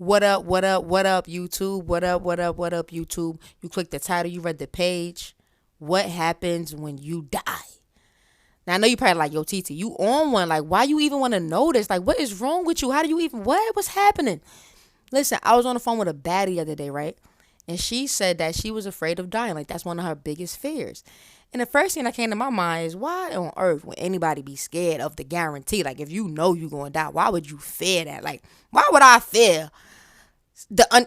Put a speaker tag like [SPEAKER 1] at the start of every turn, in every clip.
[SPEAKER 1] What up, what up, what up, YouTube? What up, what up, what up, YouTube? You click the title, you read the page. What happens when you die? Now, I know you probably like, yo, TT, you on one. Like, why you even want to know this? Like, what is wrong with you? How do you even, what's happening? Listen, I was on the phone with a baddie the other day, right? And she said that she was afraid of dying. Like, that's one of her biggest fears. And the first thing that came to my mind is, why on earth would anybody be scared of the guarantee? Like, if you know you're going to die, why would you fear that? Like, why would I fear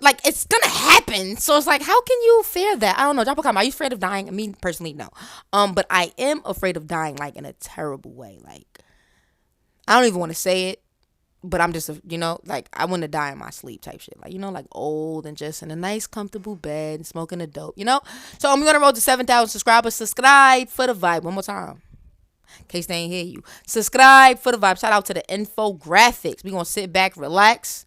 [SPEAKER 1] like, it's going to happen? So it's like, how can you fear that? I don't know. Drop a comment. Are you afraid of dying? Me, personally, no. But I am afraid of dying, like, in a terrible way. Like, I don't even want to say it. But I'm just, like, I want to die in my sleep type shit. Like, like old and just in a nice, comfortable bed and smoking a dope, So I'm going to roll to 7,000 subscribers. Subscribe for the vibe. One more time. In case they ain't hear you. Subscribe for the vibe. Shout out to the infographics. We're going to sit back, relax,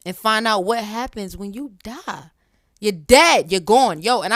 [SPEAKER 1] and find out what happens when you die. You're dead. You're gone. Yo, and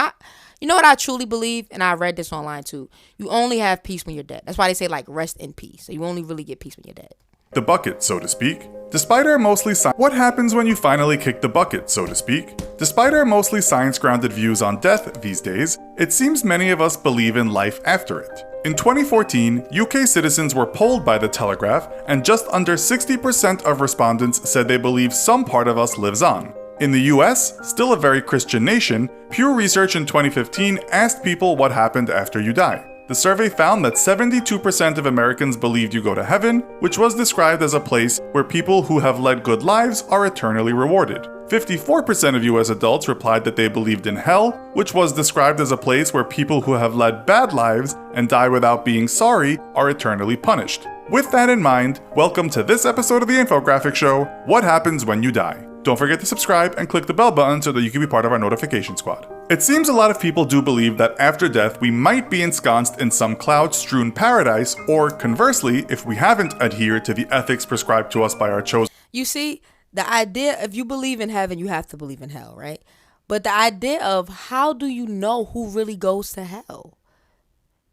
[SPEAKER 1] you know what I truly believe? And I read this online too. You only have peace when you're dead. That's why they say, like, rest in peace. So you only really get peace when you're dead.
[SPEAKER 2] The bucket, so to speak. Despite our mostly what happens when you finally kick the bucket, so to speak? Despite our mostly science-grounded views on death these days, it seems many of us believe in life after it. In 2014, UK citizens were polled by The Telegraph, and just under 60% of respondents said they believe some part of us lives on. In the US, still a very Christian nation, Pew Research in 2015 asked people what happened after you die. The survey found that 72% of Americans believed you go to heaven, which was described as a place where people who have led good lives are eternally rewarded. 54% of US adults replied that they believed in hell, which was described as a place where people who have led bad lives and die without being sorry are eternally punished. With that in mind, welcome to this episode of the Infographic Show, What Happens When You Die. Don't forget to subscribe and click the bell button so that you can be part of our notification squad. It seems a lot of people do believe that after death we might be ensconced in some cloud-strewn paradise, or conversely, if we haven't adhered to the ethics prescribed to us by our chosen.
[SPEAKER 1] You see, the idea, if you believe in heaven, you have to believe in hell, right? But the idea of how do you know who really goes to hell?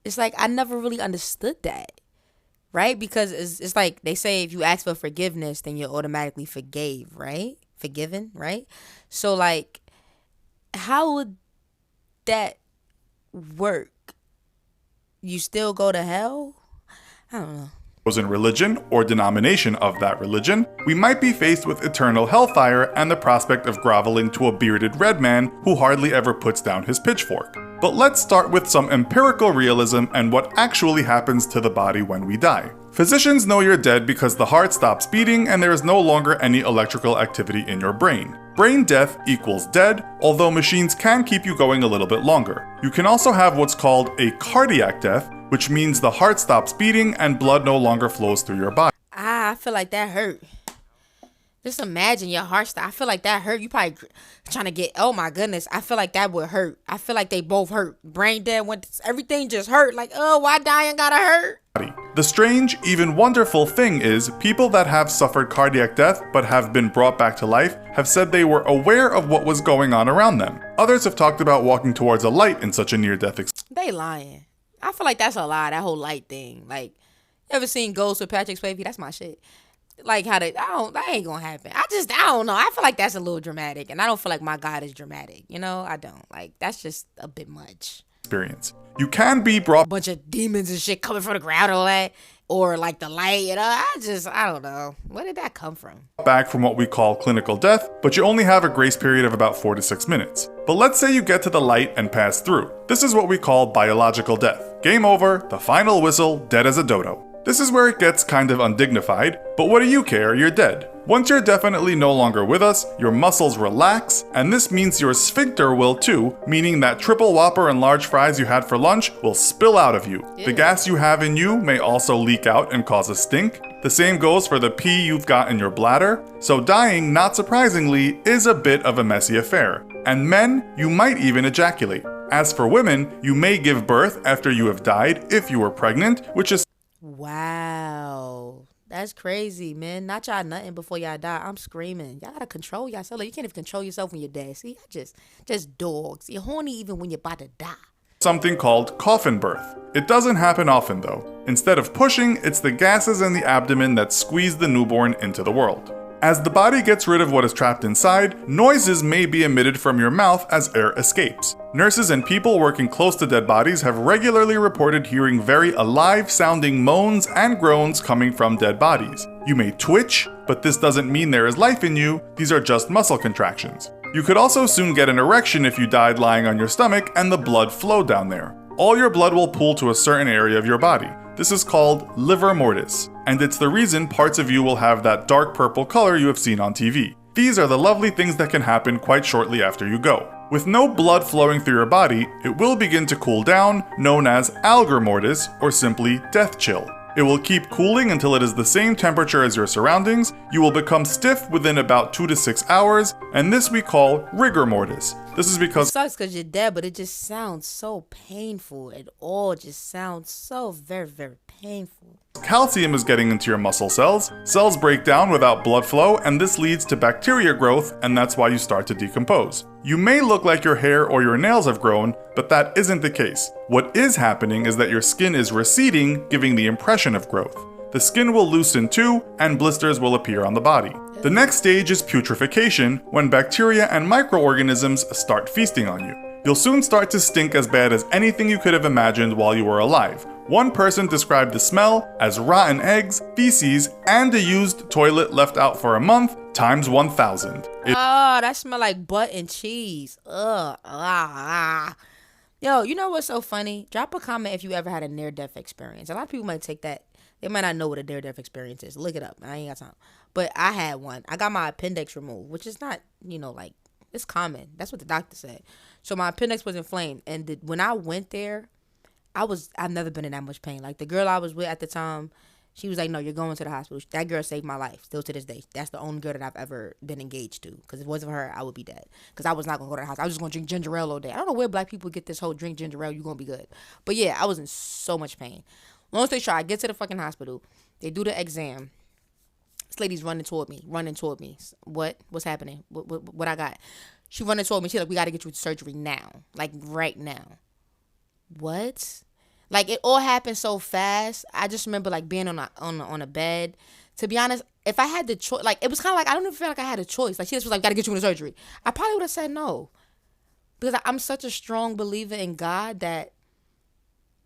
[SPEAKER 1] It's like, I never really understood that, right? Because it's like they say if you ask for forgiveness, then you're automatically forgiven, right? So, like, how would that work? You still go to hell? I don't know.
[SPEAKER 2] Chosen religion or denomination of that religion, we might be faced with eternal hellfire and the prospect of groveling to a bearded red man who hardly ever puts down his pitchfork. But let's start with some empirical realism and what actually happens to the body when we die. Physicians know you're dead because the heart stops beating and there is no longer any electrical activity in your brain. Brain death equals dead, although machines can keep you going a little bit longer. You can also have what's called a cardiac death, which means the heart stops beating and blood no longer flows through your body.
[SPEAKER 1] I feel like that hurt. Just imagine your heart stop. I feel like that hurt. You probably trying to get, oh my goodness. I feel like that would hurt. I feel like they both hurt. Brain dead, everything just hurt. Like, oh, why dying gotta hurt?
[SPEAKER 2] The strange, even wonderful thing is, people that have suffered cardiac death but have been brought back to life have said they were aware of what was going on around them. Others have talked about walking towards a light in such a near-death experience.
[SPEAKER 1] They lying. I feel like that's a lie, that whole light thing. Like, you ever seen Ghost with Patrick Swayze? That's my shit. Like, that ain't gonna happen. I don't know. I feel like that's a little dramatic, and I don't feel like my God is dramatic. I don't. Like, that's just a bit much.
[SPEAKER 2] You can be brought.
[SPEAKER 1] Bunch of demons and shit coming from the ground, all that, or like the light. I don't know. Where did that come from?
[SPEAKER 2] Back from what we call clinical death, but you only have a grace period of about 4 to 6 minutes. But let's say you get to the light and pass through. This is what we call biological death. Game over, the final whistle, dead as a dodo. This is where it gets kind of undignified, but what do you care? You're dead. Once you're definitely no longer with us, your muscles relax, and this means your sphincter will too, meaning that triple whopper and large fries you had for lunch will spill out of you. The gas you have in you may also leak out and cause a stink. The same goes for the pee you've got in your bladder. So dying, not surprisingly, is a bit of a messy affair. And men, you might even ejaculate. As for women, you may give birth after you have died if you were pregnant, which is
[SPEAKER 1] wow. That's crazy, man. Not y'all nothing before y'all die. I'm screaming. Y'all gotta control yourself. Like, you can't even control yourself when you're dead. See, just dogs. You're horny even when you're about to die.
[SPEAKER 2] something called coffin birth. It doesn't happen often though. Instead of pushing, it's the gases in the abdomen that squeeze the newborn into the world. As the body gets rid of what is trapped inside, noises may be emitted from your mouth as air escapes. Nurses and people working close to dead bodies have regularly reported hearing very alive-sounding moans and groans coming from dead bodies. You may twitch, but this doesn't mean there is life in you, these are just muscle contractions. You could also soon get an erection if you died lying on your stomach and the blood flowed down there. All your blood will pool to a certain area of your body. This is called livor mortis, and it's the reason parts of you will have that dark purple color you have seen on TV. These are the lovely things that can happen quite shortly after you go. With no blood flowing through your body, it will begin to cool down, known as algor mortis, or simply death chill. It will keep cooling until it is the same temperature as your surroundings. You will become stiff within about 2 to 6 hours, and this we call rigor mortis. This is because
[SPEAKER 1] it sucks because you're dead, but it just sounds so painful. It all just sounds so very, very painful.
[SPEAKER 2] Calcium is getting into your muscle cells. Cells break down without blood flow, and this leads to bacteria growth, and that's why you start to decompose. You may look like your hair or your nails have grown, but that isn't the case. What is happening is that your skin is receding, giving the impression of growth. The skin will loosen too, and blisters will appear on the body. The next stage is putrefaction, when bacteria and microorganisms start feasting on you. You'll soon start to stink as bad as anything you could have imagined while you were alive. One person described the smell as rotten eggs, feces, and a used toilet left out for a month times 1,000.
[SPEAKER 1] That smell like butt and cheese. Yo, you know what's so funny? Drop a comment if you ever had a near-death experience. A lot of people might take that. They might not know what a near-death experience is. Look it up. I ain't got time. But I had one. I got my appendix removed, which is not, like, it's common. That's what the doctor said. So my appendix was inflamed. And when I went there, I've never been in that much pain. Like, the girl I was with at the time, she was like, no, you're going to the hospital. That girl saved my life, still to this day. That's the only girl that I've ever been engaged to. Because if it wasn't for her, I would be dead. Because I was not going to go to the hospital. I was just going to drink ginger ale all day. I don't know where black people get this whole drink ginger ale, you're going to be good. But yeah, I was in so much pain. Long story short, I get to the fucking hospital. They do the exam. This lady's running toward me. What's happening? What I got? She running toward me. She's like, we got to get you to surgery now. Like, right now. What? Like, it all happened so fast. I just remember, like, being on a bed. To be honest, if I had the choice, like, it was kind of like, I don't even feel like I had a choice. Like, she just was like, got to get you into surgery. I probably would have said no. Because I'm such a strong believer in God that,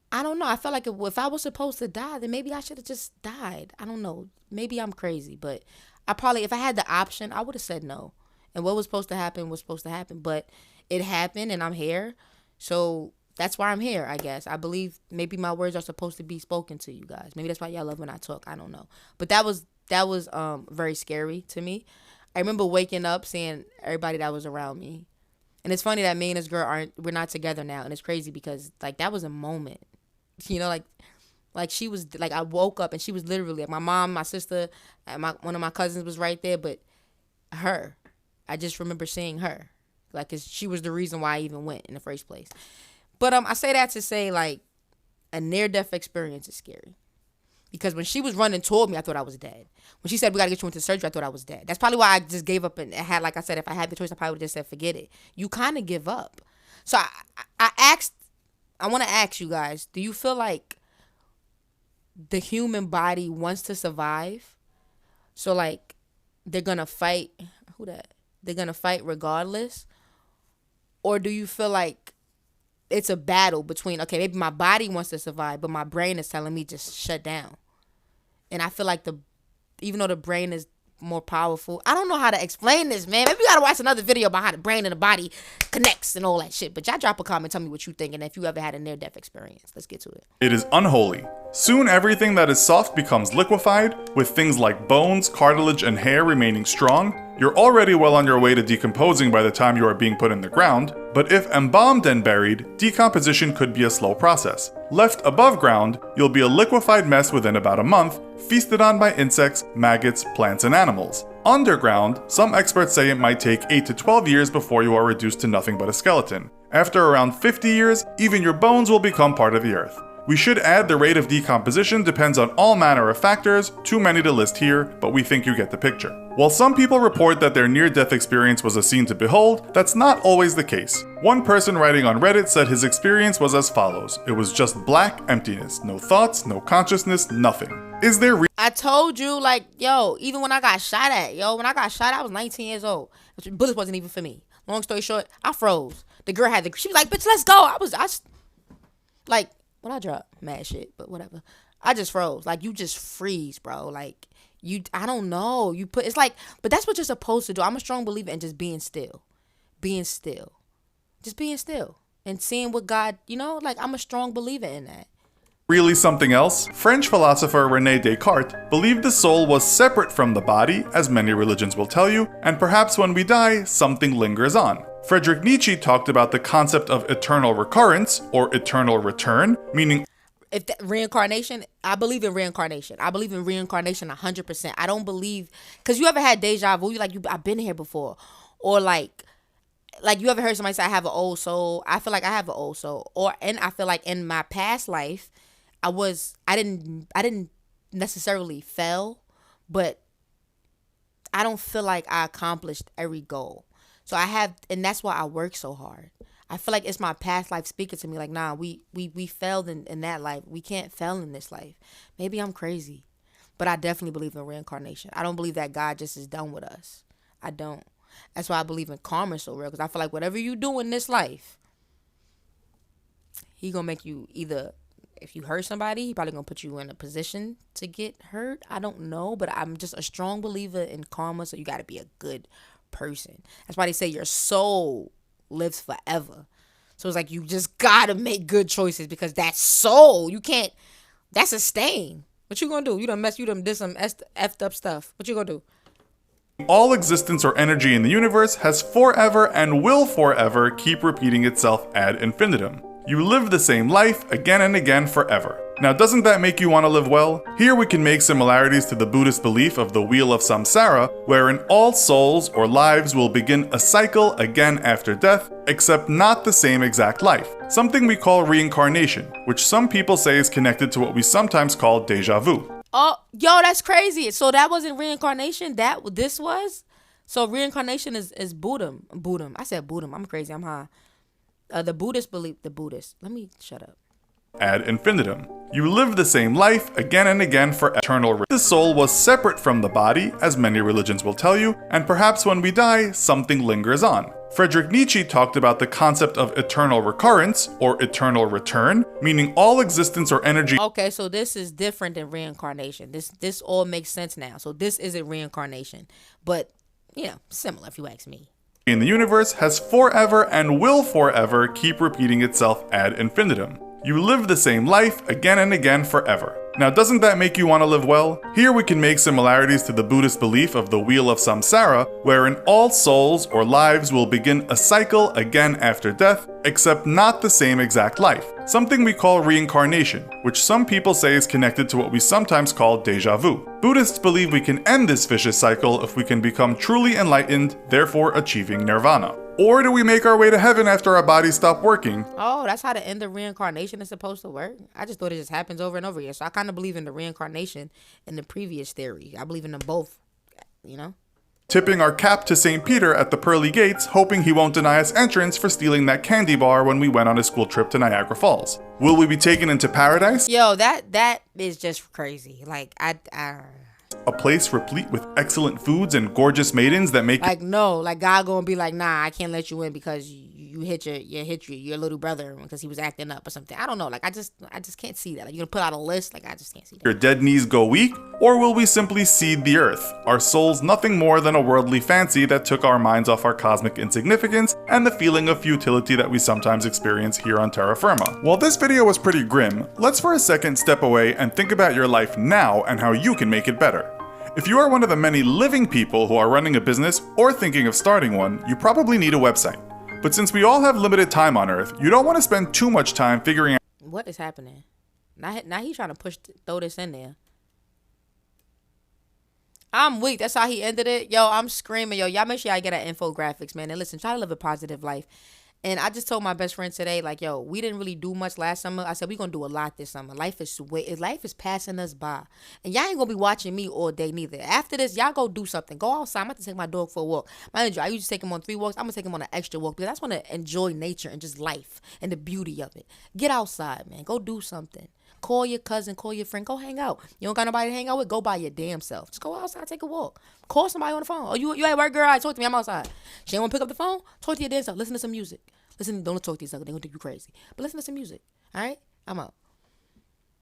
[SPEAKER 1] I don't know. I felt like if I was supposed to die, then maybe I should have just died. I don't know. Maybe I'm crazy. But if I had the option, I would have said no. And what was supposed to happen was supposed to happen. But it happened, and I'm here. So that's why I'm here, I guess. I believe maybe my words are supposed to be spoken to you guys. Maybe that's why y'all love when I talk. I don't know. But that was very scary to me. I remember waking up, seeing everybody that was around me. And it's funny that me and this girl we're not together now. And it's crazy because, like, that was a moment. Like she was, like, I woke up and she was literally, like, my mom, my sister, and one of my cousins was right there. But her, I just remember seeing her. Like, 'cause she was the reason why I even went in the first place. But I say that to say, like, a near-death experience is scary. Because when she was running toward me, I thought I was dead. When she said, we got to get you into surgery, I thought I was dead. That's probably why I just gave up and had, like I said, if I had the choice, I probably would have just said, forget it. You kind of give up. So I want to ask you guys, do you feel like the human body wants to survive? So, like, they're going to fight. They're going to fight regardless? Or do you feel like it's a battle between, okay, maybe my body wants to survive, but my brain is telling me just shut down. And I feel like even though the brain is more powerful, I don't know how to explain this, man. Maybe we gotta watch another video about how the brain and the body connects and all that shit. But y'all drop a comment, tell me what you think, and if you ever had a near-death experience. Let's get to it.
[SPEAKER 2] It is unholy. Soon everything that is soft becomes liquefied, with things like bones, cartilage, and hair remaining strong. You're already well on your way to decomposing by the time you are being put in the ground, but if embalmed and buried, decomposition could be a slow process. Left above ground, you'll be a liquefied mess within about a month, feasted on by insects, maggots, plants, and animals. Underground, some experts say it might take 8 to 12 years before you are reduced to nothing but a skeleton. After around 50 years, even your bones will become part of the earth. We should add the rate of decomposition depends on all manner of factors, too many to list here, but we think you get the picture. While some people report that their near-death experience was a scene to behold, that's not always the case. One person writing on Reddit said his experience was as follows. It was just black emptiness, no thoughts, no consciousness, nothing. Is there
[SPEAKER 1] I told you, like, yo, even when I got shot at, when I got shot, I was 19 years old. Bullets wasn't even for me. Long story short, I froze. The girl she was like, bitch, let's go. Like, when I dropped mad shit, but whatever. I just froze. Like, you just freeze, bro. Like, I don't know. It's like, but that's what you're supposed to do. I'm a strong believer in just being still. Being still. Just being still. And seeing what God, like, I'm a strong believer in that.
[SPEAKER 2] Really something else? French philosopher René Descartes believed the soul was separate from the body, as many religions will tell you, and perhaps when we die, something lingers on. Friedrich Nietzsche talked about the concept of eternal recurrence, or eternal return, meaning
[SPEAKER 1] reincarnation. I believe in reincarnation. I believe in reincarnation 100%. I don't believe, because you ever had deja vu? I've been here before. Or like you ever heard somebody say, I have an old soul? I feel like I have an old soul. And I feel like in my past life, I didn't necessarily fail, but I don't feel like I accomplished every goal. So and that's why I work so hard. I feel like it's my past life speaking to me like, nah, we failed in that life. We can't fail in this life. Maybe I'm crazy, but I definitely believe in reincarnation. I don't believe that God just is done with us. I don't. That's why I believe in karma so real, because I feel like whatever you do in this life, he gonna make you either, if you hurt somebody, he probably gonna put you in a position to get hurt. I don't know, but I'm just a strong believer in karma, so you gotta be a good person. That's why they say your soul lives forever. So it's like you just gotta make good choices, because that soul, you can't, that's a stain. What you gonna do? You done did some effed up stuff. What you gonna do?
[SPEAKER 2] All existence or energy in the universe has forever and will forever keep repeating itself ad infinitum. You live the same life again and again forever. Now, doesn't that make you want to live well? Here we can make similarities to the Buddhist belief of the Wheel of Samsara, wherein all souls or lives will begin a cycle again after death, except not the same exact life. Something we call reincarnation, which some people say is connected to what we sometimes call deja vu.
[SPEAKER 1] Oh, yo, that's crazy. So that wasn't reincarnation? This was? So reincarnation is Buddhism. I said Buddhism. I'm crazy. I'm high. The Buddhists believe, let me shut up.
[SPEAKER 2] Ad infinitum. You live the same life again and again for eternal. The soul was separate from the body, as many religions will tell you, and perhaps when we die, something lingers on. Friedrich Nietzsche talked about the concept of eternal recurrence, or eternal return, meaning all existence or energy.
[SPEAKER 1] Okay, so this is different than reincarnation. This all makes sense now. So this isn't reincarnation, but, similar if you ask me.
[SPEAKER 2] In the universe has forever and will forever keep repeating itself ad infinitum. You live the same life again and again forever. Now, doesn't that make you want to live well? Here we can make similarities to the Buddhist belief of the Wheel of Samsara, wherein all souls or lives will begin a cycle again after death, except not the same exact life. Something we call reincarnation, which some people say is connected to what we sometimes call deja vu. Buddhists believe we can end this vicious cycle if we can become truly enlightened, therefore achieving nirvana. Or do we make our way to heaven after our bodies stop working?
[SPEAKER 1] Oh, that's how the end of reincarnation is supposed to work? I just thought it just happens over and over again. So I kind of believe in the reincarnation and the previous theory. I believe in them both,
[SPEAKER 2] Tipping our cap to St. Peter at the pearly gates, hoping he won't deny us entrance for stealing that candy bar when we went on a school trip to Niagara Falls. Will we be taken into paradise?
[SPEAKER 1] Yo, that is just crazy. Like,
[SPEAKER 2] A place replete with excellent foods and gorgeous maidens that make
[SPEAKER 1] like God gonna be like, nah, I can't let you in because you hit your little brother because he was acting up or something. I don't know. Like, I just can't see that. Like, you're gonna put out a list. Like, I just can't see that.
[SPEAKER 2] your dead knees go weak? Or will we simply seed the earth, our souls nothing more than a worldly fancy that took our minds off our cosmic insignificance and the feeling of futility that we sometimes experience here on terra firma? While this video was pretty grim, let's for a second step away and think about your life now and how you can make it better. If you are one of the many living people who are running a business or thinking of starting one, you probably need a website. But since we all have limited time on Earth, you don't want to spend too much time figuring out
[SPEAKER 1] what is happening. Now he's trying to throw this in there. I'm weak. That's how he ended it. Yo, I'm screaming. Yo, y'all make sure y'all get at infographics, man. And listen, try to live a positive life. And I just told my best friend today, like, yo, we didn't really do much last summer. I said, we're going to do a lot this summer. Life is passing us by. And y'all ain't going to be watching me all day neither. After this, y'all go do something. Go outside. I'm about to take my dog for a walk. Mind you, I usually take him on 3 walks. I'm going to take him on an extra walk because I just want to enjoy nature and just life and the beauty of it. Get outside, man. Go do something. Call your cousin, call your friend, go hang out. You don't got nobody to hang out with, go by your damn self. Just go outside, take a walk. Call somebody on the phone. Oh, you at work, girl? I talk to me. I'm outside. She ain't want to pick up the phone. Talk to your damn self. Listen to some music. Listen, don't talk to yourself. They gonna think you crazy. But listen to some music. All right, I'm out.